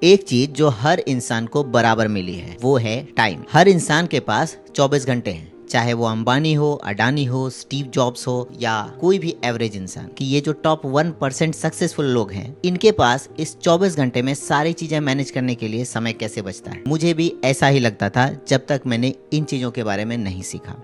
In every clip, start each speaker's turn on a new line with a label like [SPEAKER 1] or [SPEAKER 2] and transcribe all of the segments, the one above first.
[SPEAKER 1] एक चीज जो हर इंसान को बराबर मिली है वो है टाइम। हर इंसान के पास 24 घंटे हैं, चाहे वो अंबानी हो, अडानी हो, स्टीव जॉब्स हो या कोई भी एवरेज इंसान। कि ये जो टॉप 1% सक्सेसफुल लोग हैं, इनके पास इस 24 घंटे में सारी चीजें मैनेज करने के लिए समय कैसे बचता है। मुझे भी ऐसा ही लगता था जब तक मैंने इन चीजों के बारे में नहीं सीखा।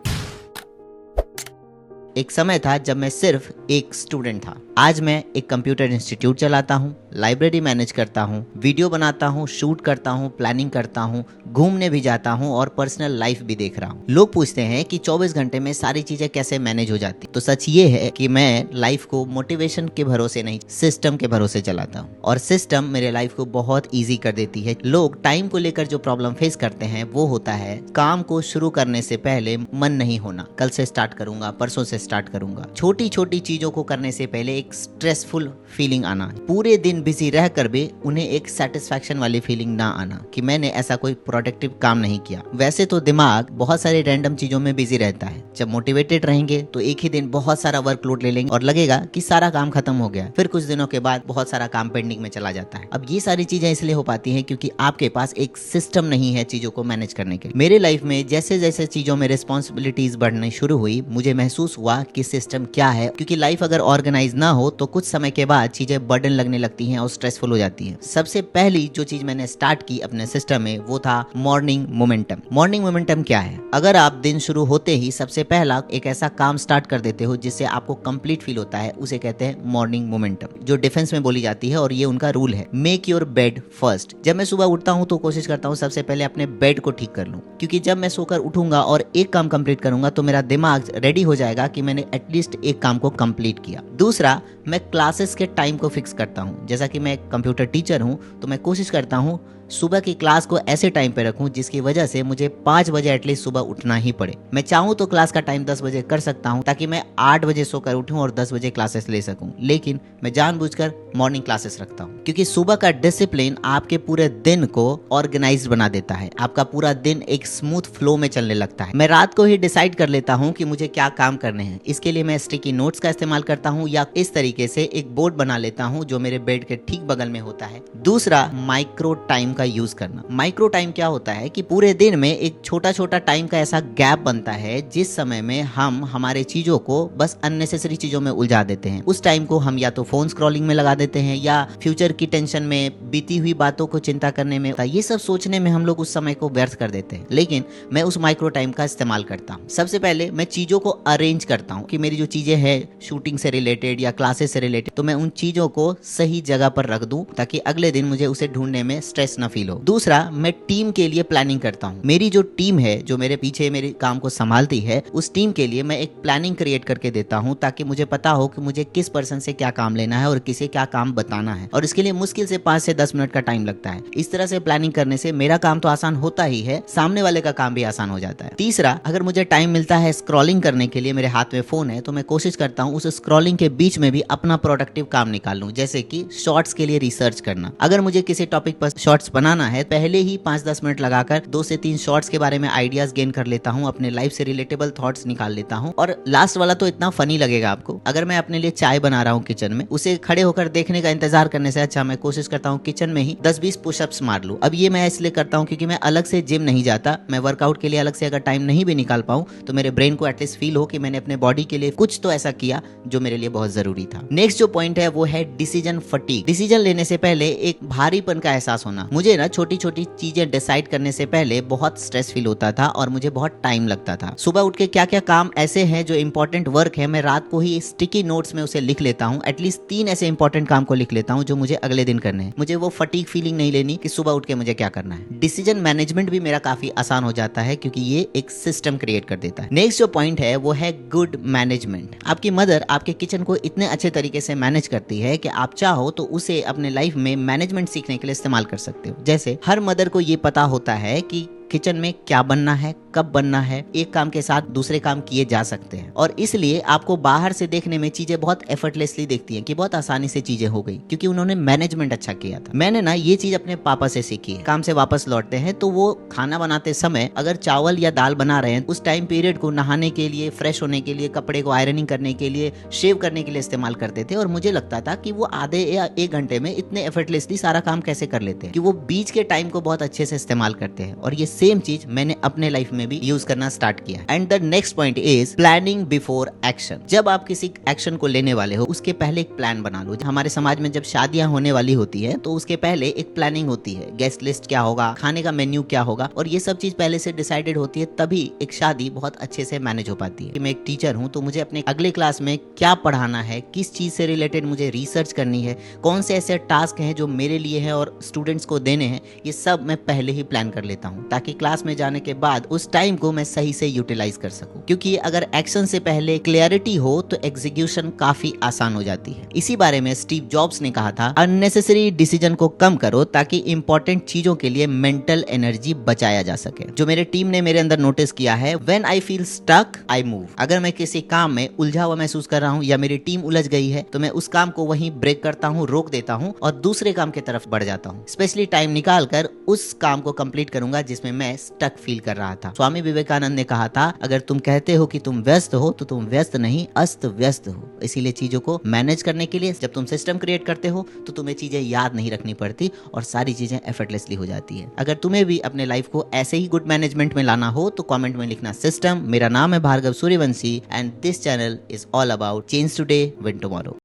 [SPEAKER 1] एक समय था जब मैं सिर्फ एक स्टूडेंट था। आज मैं एक कंप्यूटर इंस्टीट्यूट चलाता हूँ, लाइब्रेरी मैनेज करता हूँ, वीडियो बनाता हूँ, शूट करता हूँ, प्लानिंग करता हूँ, घूमने भी जाता हूँ और पर्सनल लाइफ भी देख रहा हूँ। लोग पूछते हैं कि 24 घंटे में सारी चीजें कैसे मैनेज हो जाती। तो सच ये है कि मैं लाइफ को मोटिवेशन के भरोसे नहीं, सिस्टम के भरोसे चलाता हूँ और सिस्टम मेरे लाइफ को बहुत ईजी कर देती है। लोग टाइम को लेकर जो प्रॉब्लम फेस करते हैं वो होता है काम को शुरू करने से पहले मन नहीं होना। कल से स्टार्ट करूंगा, परसों से स्टार्ट करूंगा। छोटी छोटी चीजों को करने से पहले एक स्ट्रेसफुल फीलिंग आना, पूरे दिन बिजी रहकर भी उन्हें एक सेटिस्फैक्शन वाली फीलिंग ना आना कि मैंने ऐसा कोई प्रोडक्टिव काम नहीं किया। वैसे तो दिमाग बहुत सारे रैंडम चीजों में बिजी रहता है। जब मोटिवेटेड रहेंगे तो एक ही दिन बहुत सारा वर्कलोड ले लेंगे और लगेगा कि सारा काम खत्म हो गया। फिर कुछ दिनों के बाद बहुत सारा काम पेंडिंग में चला जाता है। अब ये सारी चीजें इसलिए हो पाती हैं क्योंकि आपके पास एक सिस्टम नहीं है चीजों को मैनेज करने के लिए। मेरे लाइफ में जैसे जैसे चीजों में रिस्पॉन्सिबिलिटीज बढ़नी शुरू हुई, मुझे महसूस हुआ कि सिस्टम क्या है। क्योंकि लाइफ अगर ऑर्गेनाइज ना हो तो कुछ समय के बाद चीजें बर्डन लगने लगती हैं और स्ट्रेसफुल हो जाती हैं। सबसे पहली जो चीज मैंने स्टार्ट की अपने सिस्टम में वो था मॉर्निंग मोमेंटम। मॉर्निंग मोमेंटम क्या है? अगर आप दिन शुरू होते ही सबसे पहला एक ऐसा काम स्टार्ट कर देते हो जिससे आपको कंप्लीट फील होता है, उसे कहते हैं मॉर्निंग मोमेंटम, जो डिफेंस में बोली जाती है और ये उनका रूल है। Make your bed first. जब मैं सुबह उठता हूँ तो कोशिश करता हूँ सबसे पहले अपने बेड को ठीक कर लूं, क्योंकि जब मैं सोकर उठूंगा और एक काम कंप्लीट करूंगा तो मेरा दिमाग रेडी हो जाएगा कि मैंने एटलीस्ट एक काम को कंप्लीट किया। दूसरा, मैं क्लासेस के टाइम को फिक्स करता हूँ। जैसा कि मैं कंप्यूटर टीचर हूँ तो मैं कोशिश करता हूँ सुबह की क्लास को ऐसे टाइम पे रखूं जिसकी वजह से मुझे 5 बजे एटलीस्ट सुबह उठना ही पड़े। मैं चाहूं तो क्लास का टाइम 10 बजे कर सकता हूं ताकि मैं 8 बजे सोकर उठूं और 10 बजे क्लासेस ले सकूं, लेकिन मैं जानबूझकर मॉर्निंग क्लासेस रखता हूं क्योंकि सुबह का डिसिप्लिन आपके पूरे दिन को ऑर्गेनाइज्ड बना देता है। आपका पूरा दिन एक स्मूथ फ्लो में चलने लगता है। मैं रात को ही डिसाइड कर लेता हूं कि मुझे क्या काम करने हैं। इसके लिए मैं स्टिकी नोट्स का इस्तेमाल करता हूं या इस तरीके से एक बोर्ड बना लेता हूं जो मेरे बेड के ठीक बगल में होता है। दूसरा, माइक्रो टाइम का यूज करना। माइक्रो टाइम क्या होता है कि पूरे दिन में एक छोटा छोटा टाइम का ऐसा गैप बनता है जिस समय में हम हमारे चीजों को बस अननेसेसरी चीजों में उलझा देते हैं। उस टाइम को हम या तो फोन स्क्रॉलिंग में लगा देते हैं या फ्यूचर की टेंशन में, बीती हुई बातों को चिंता करने में, ये सब सोचने में हम लोग उस समय को व्यर्थ कर देते हैं। लेकिन मैं उस माइक्रो टाइम का इस्तेमाल करता हूँ। सबसे पहले मैं चीजों को अरेंज करता हूँ कि मेरी जो चीजें हैं शूटिंग से रिलेटेड या क्लासेस से रिलेटेड, तो मैं उन चीजों को सही जगह पर रख दूं ताकि अगले दिन मुझे उसे ढूंढने में स्ट्रेस न फील हो। दूसरा, मैं टीम के लिए प्लानिंग करता हूँ। मेरी जो टीम है जो मेरे पीछे मेरे काम को संभालती है, उस टीम के लिए मैं एक प्लानिंग क्रिएट करके देता हूँ ताकि मुझे पता हो कि मुझे किस पर्सन से क्या काम लेना है और किसे क्या काम बताना है, और इसके लिए मुश्किल से 5 से 10 मिनट का टाइम लगता है। इस तरह से प्लानिंग करने से मेरा काम तो आसान होता ही है, सामने वाले का काम भी आसान हो जाता है। तीसरा, अगर मुझे टाइम मिलता है स्क्रॉलिंग करने के लिए, मेरे हाथ में फोन है, तो मैं कोशिश करता हूँ उस स्क्रॉलिंग के बीच में भी अपना प्रोडक्टिव काम निकाल लूं, जैसे कि शॉर्ट्स के लिए रिसर्च करना। अगर मुझे किसी टॉपिक पर शॉर्ट्स बनाना है, पहले ही 5-10 मिनट लगाकर 2 से 3 शॉर्ट्स के बारे में आइडियाज गेन कर लेता हूँ, अपने लाइफ से रिलेटेबल थॉट्स निकाल लेता हूँ। और लास्ट वाला तो इतना फनी लगेगा आपको। अगर मैं अपने लिए चाय बना रहा हूँ किचन में, उसे खड़े होकर देखने का इंतजार करने से अच्छा मैं कोशिश करता हूँ किचन में ही 10-20 पुशअप्स मार लूं। अब ये मैं इसलिए करता हूँ क्योंकि मैं अलग से जिम नहीं जाता। मैं वर्कआउट के लिए अलग से अगर टाइम नहीं भी निकाल पाऊँ तो मेरे ब्रेन को एटलीस्ट फील हो कि मैंने अपने बॉडी के लिए कुछ तो ऐसा किया जो मेरे लिए बहुत जरूरी था। नेक्स्ट जो पॉइंट है वो है डिसीजन फटीग। डिसीजन लेने से पहले एक भारीपन का एहसास होना। मुझे ना छोटी छोटी चीजें डिसाइड करने से पहले बहुत स्ट्रेस फील होता था और मुझे बहुत टाइम लगता था। सुबह उठ के क्या क्या काम ऐसे हैं जो इंपॉर्टेंट वर्क है, मैं रात को ही स्टिकी नोट्स में उसे लिख लेता हूँ। एटलीस्ट 3 ऐसे इंपॉर्टेंट काम को लिख लेता हूँ जो मुझे अगले दिन करने हैं। मुझे वो फटीग फीलिंग नहीं लेनी कि सुबह उठ के मुझे क्या करना है। डिसीजन मैनेजमेंट भी मेरा काफी आसान हो जाता है क्योंकि ये एक सिस्टम क्रिएट कर देता है। नेक्स्ट जो पॉइंट है वो है गुड मैनेजमेंट। आपकी मदर आपके किचन को इतने अच्छे तरीके से मैनेज करती है कि आप चाहो तो उसे अपने लाइफ में मैनेजमेंट सीखने के लिए इस्तेमाल कर सकते हो। जैसे हर मदर को ये पता होता है कि किचन में क्या बनना है, कब बनना है, एक काम के साथ दूसरे काम किए जा सकते हैं। और इसलिए आपको बाहर से देखने में चीजें बहुत एफर्टलेसली दिखती हैं कि बहुत आसानी से चीजें हो गई, क्योंकि उन्होंने मैनेजमेंट अच्छा किया था। मैंने ना ये चीज अपने पापा से सीखी है। काम से वापस लौटते हैं तो वो खाना बनाते समय अगर चावल या दाल बना रहे हैं, उस टाइम पीरियड को नहाने के लिए, फ्रेश होने के लिए, कपड़े को आयरनिंग करने के लिए, शेव करने के लिए इस्तेमाल करते थे। और मुझे लगता था कि वो आधे या 1 घंटे में इतने एफर्टलेसली सारा काम कैसे कर लेते हैं, कि वो बीच के टाइम को बहुत अच्छे से इस्तेमाल करते हैं। और ये सेम चीज मैंने अपने लाइफ में भी यूज करना स्टार्ट किया। And the next point is planning before action. जब आप किसी एक्शन को लेने वाले हो, उसके पहले एक प्लान बना लो। हमारे समाज में जब शादियां होने वाली होती है तो उसके पहले एक प्लानिंग होती है। गेस्ट लिस्ट क्या होगा, खाने का मेन्यू क्या होगा, और ये सब चीज पहले से डिसाइडेड होती है, तभी एक शादी बहुत अच्छे से मैनेज हो पाती है। मैं एक टीचर हूं तो मुझे अपने अगले क्लास में क्या पढ़ाना है, किस चीज से रिलेटेड मुझे रिसर्च करनी है, कौन से ऐसे टास्क हैं जो मेरे लिए हैं और स्टूडेंट्स को देने हैं, ये सब मैं पहले ही प्लान कर लेता हूं, ताकि क्लास में जाने के बाद उस टाइम को मैं सही से यूटिलाइज कर सकूं। क्योंकि अगर एक्शन से पहले क्लियरिटी हो तो एग्जीक्यूशन काफी आसान हो जाती है। इसी बारे में स्टीव जॉब्स ने कहा था, अननेसेसरी डिसीजन को कम करो ताकि इंपॉर्टेंट चीजों के लिए मेंटल एनर्जी बचाया जा सके। जो मेरे टीम ने मेरे अंदर नोटिस किया है, when I feel stuck I move. अगर मैं किसी काम में उलझा हुआ महसूस कर रहा हूं या मेरी टीम उलझ गई है, तो मैं उस काम को वहीं ब्रेक करता हूं, रोक देता हूं और दूसरे काम की तरफ बढ़ जाता हूं। स्पेशली टाइम निकाल कर उस काम को कंप्लीट करूंगा जिसमें मैं स्टक फील कर रहा था। स्वामी विवेकानंद ने कहा था, अगर तुम कहते हो कि तुम व्यस्त हो तो तुम व्यस्त नहीं, अस्त व्यस्त हो। इसीलिए चीजों को मैनेज करने के लिए जब तुम सिस्टम क्रिएट करते हो तो तुम्हें चीजें याद नहीं रखनी पड़ती और सारी चीजें एफर्टलेसली हो जाती है। अगर तुम्हें भी अपने लाइफ को ऐसे ही गुड मैनेजमेंट में लाना हो तो कमेंट में लिखना सिस्टम। मेरा नाम है Bhargav Suryavanshi and this channel is all about change today win tomorrow.